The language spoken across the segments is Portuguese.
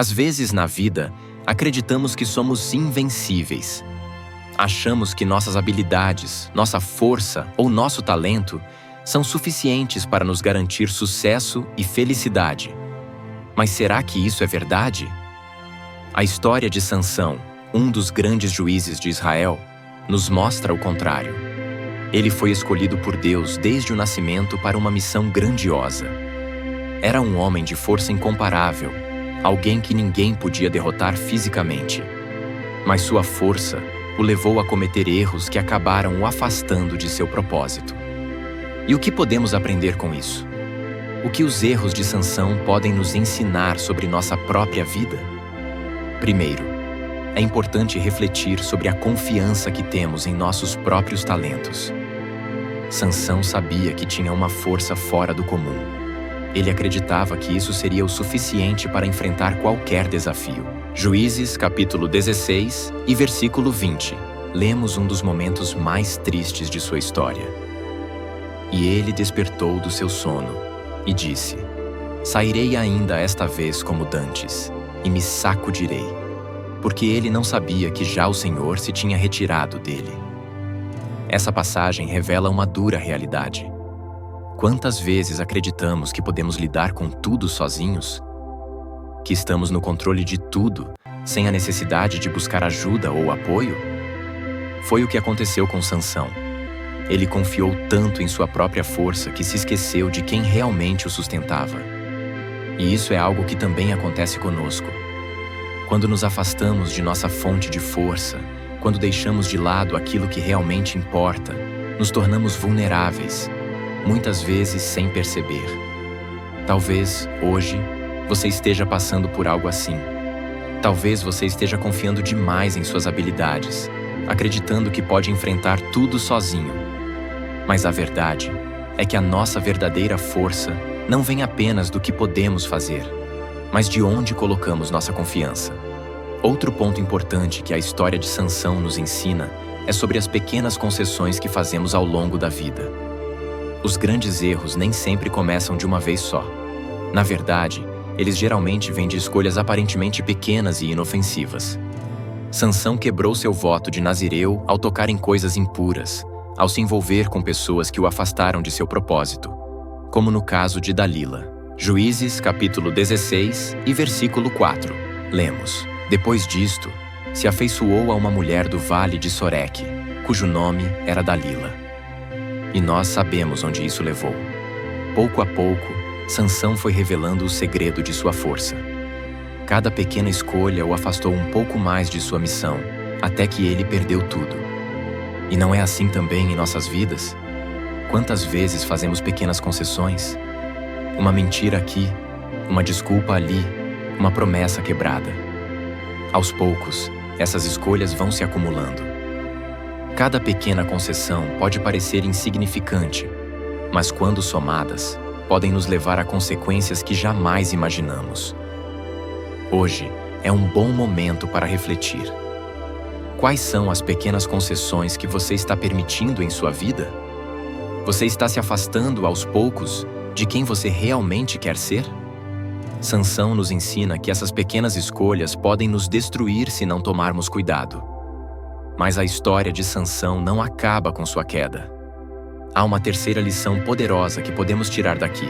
Às vezes, na vida, acreditamos que somos invencíveis. Achamos que nossas habilidades, nossa força ou nosso talento são suficientes para nos garantir sucesso e felicidade. Mas será que isso é verdade? A história de Sansão, um dos grandes juízes de Israel, nos mostra o contrário. Ele foi escolhido por Deus desde o nascimento para uma missão grandiosa. Era um homem de força incomparável, alguém que ninguém podia derrotar fisicamente. Mas sua força o levou a cometer erros que acabaram o afastando de seu propósito. E o que podemos aprender com isso? O que os erros de Sansão podem nos ensinar sobre nossa própria vida? Primeiro, é importante refletir sobre a confiança que temos em nossos próprios talentos. Sansão sabia que tinha uma força fora do comum. Ele acreditava que isso seria o suficiente para enfrentar qualquer desafio. Juízes, capítulo 16 e versículo 20. Lemos um dos momentos mais tristes de sua história. E ele despertou do seu sono e disse: "Sairei ainda esta vez como dantes, e me sacudirei", porque ele não sabia que já o Senhor se tinha retirado dele. Essa passagem revela uma dura realidade. Quantas vezes acreditamos que podemos lidar com tudo sozinhos? Que estamos no controle de tudo, sem a necessidade de buscar ajuda ou apoio? Foi o que aconteceu com Sansão. Ele confiou tanto em sua própria força que se esqueceu de quem realmente o sustentava. E isso é algo que também acontece conosco. Quando nos afastamos de nossa fonte de força, quando deixamos de lado aquilo que realmente importa, nos tornamos vulneráveis, muitas vezes sem perceber. Talvez, hoje, você esteja passando por algo assim. Talvez você esteja confiando demais em suas habilidades, acreditando que pode enfrentar tudo sozinho. Mas a verdade é que a nossa verdadeira força não vem apenas do que podemos fazer, mas de onde colocamos nossa confiança. Outro ponto importante que a história de Sansão nos ensina é sobre as pequenas concessões que fazemos ao longo da vida. Os grandes erros nem sempre começam de uma vez só. Na verdade, eles geralmente vêm de escolhas aparentemente pequenas e inofensivas. Sansão quebrou seu voto de nazireu ao tocar em coisas impuras, ao se envolver com pessoas que o afastaram de seu propósito, como no caso de Dalila. Juízes, capítulo 16 e versículo 4. Lemos: "Depois disto, se afeiçoou a uma mulher do vale de Soreque, cujo nome era Dalila." E nós sabemos onde isso levou. Pouco a pouco, Sansão foi revelando o segredo de sua força. Cada pequena escolha o afastou um pouco mais de sua missão, até que ele perdeu tudo. E não é assim também em nossas vidas? Quantas vezes fazemos pequenas concessões? Uma mentira aqui, uma desculpa ali, uma promessa quebrada. Aos poucos, essas escolhas vão se acumulando. Cada pequena concessão pode parecer insignificante, mas quando somadas, podem nos levar a consequências que jamais imaginamos. Hoje é um bom momento para refletir. Quais são as pequenas concessões que você está permitindo em sua vida? Você está se afastando aos poucos de quem você realmente quer ser? Sansão nos ensina que essas pequenas escolhas podem nos destruir se não tomarmos cuidado. Mas a história de Sansão não acaba com sua queda. Há uma terceira lição poderosa que podemos tirar daqui.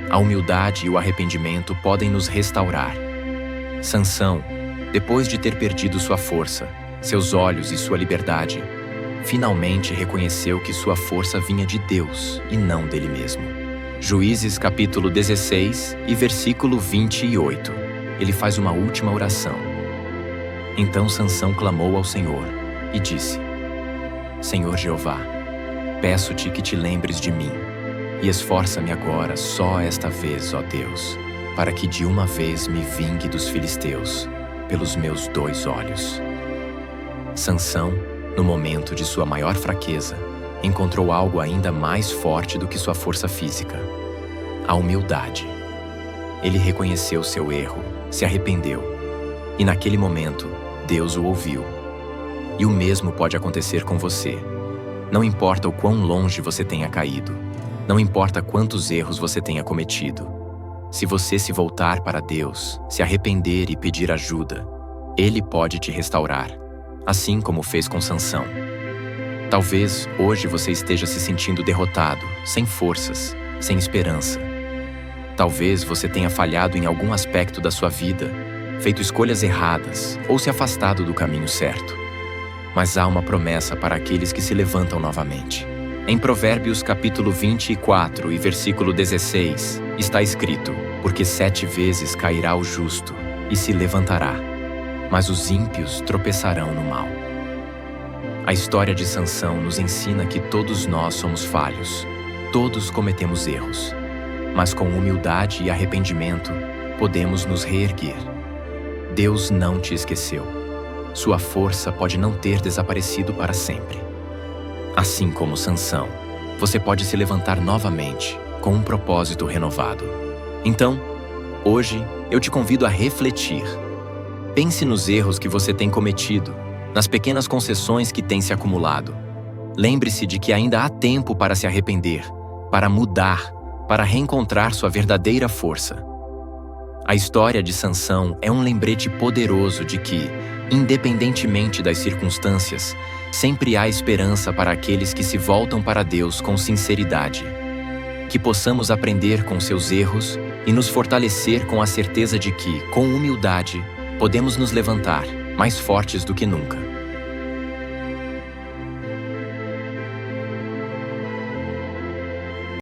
A humildade e o arrependimento podem nos restaurar. Sansão, depois de ter perdido sua força, seus olhos e sua liberdade, finalmente reconheceu que sua força vinha de Deus e não dele mesmo. Juízes capítulo 16 e versículo 28. Ele faz uma última oração. Então Sansão clamou ao Senhor e disse: "Senhor Jeová, peço-te que te lembres de mim, e esforça-me agora só esta vez, ó Deus, para que de uma vez me vingue dos filisteus, pelos meus 2 olhos." Sansão, no momento de sua maior fraqueza, encontrou algo ainda mais forte do que sua força física: a humildade. Ele reconheceu seu erro, se arrependeu, e naquele momento, Deus o ouviu. E o mesmo pode acontecer com você. Não importa o quão longe você tenha caído, não importa quantos erros você tenha cometido. Se você se voltar para Deus, se arrepender e pedir ajuda, Ele pode te restaurar, assim como fez com Sansão. Talvez hoje você esteja se sentindo derrotado, sem forças, sem esperança. Talvez você tenha falhado em algum aspecto da sua vida, feito escolhas erradas ou se afastado do caminho certo. Mas há uma promessa para aqueles que se levantam novamente. Em Provérbios capítulo 24 e versículo 16, está escrito: porque 7 vezes cairá o justo e se levantará, mas os ímpios tropeçarão no mal. A história de Sansão nos ensina que todos nós somos falhos, todos cometemos erros, mas com humildade e arrependimento podemos nos reerguer. Deus não te esqueceu. Sua força pode não ter desaparecido para sempre. Assim como Sansão, você pode se levantar novamente com um propósito renovado. Então, hoje eu te convido a refletir. Pense nos erros que você tem cometido, nas pequenas concessões que têm se acumulado. Lembre-se de que ainda há tempo para se arrepender, para mudar, para reencontrar sua verdadeira força. A história de Sansão é um lembrete poderoso de que, independentemente das circunstâncias, sempre há esperança para aqueles que se voltam para Deus com sinceridade. Que possamos aprender com seus erros e nos fortalecer com a certeza de que, com humildade, podemos nos levantar mais fortes do que nunca.